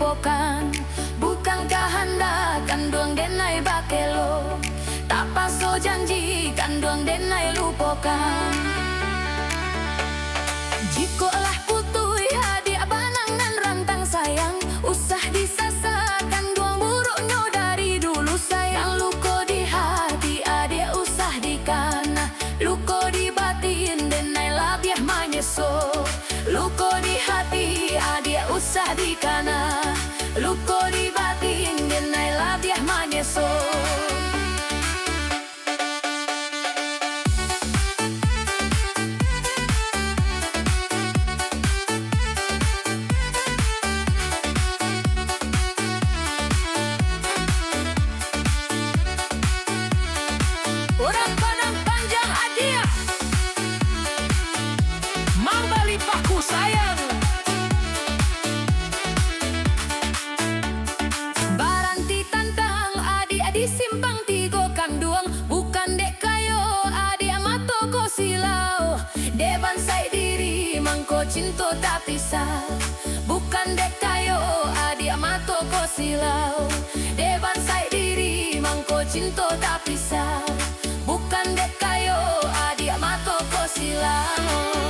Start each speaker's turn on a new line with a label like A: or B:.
A: lupakan. Bukankah anda kandung denai bakelo, tak paso janji kandung denai lupakan. Jikolah putui adik banangan rantang sayang, usah disasar kandung buruknya dari dulu sayang. Luko di hati adik usah dikana, luko di batin denai labiah manyeso. Luko di hati adik usah dikana, luko di batin denai labiah manyeso. Orang Padang Panjang adia, Mambali paku sayang. Baranti tantang adik-adik simpang tigo kanduang, bukan dek kayo adik mato ko silau. Deban sai diri mangko cinto tak pisah, bukan dek kayo adik mato ko silau. Deban sai diri mangko cinto tak pisah, bukan dek kayo adik mato ko silau.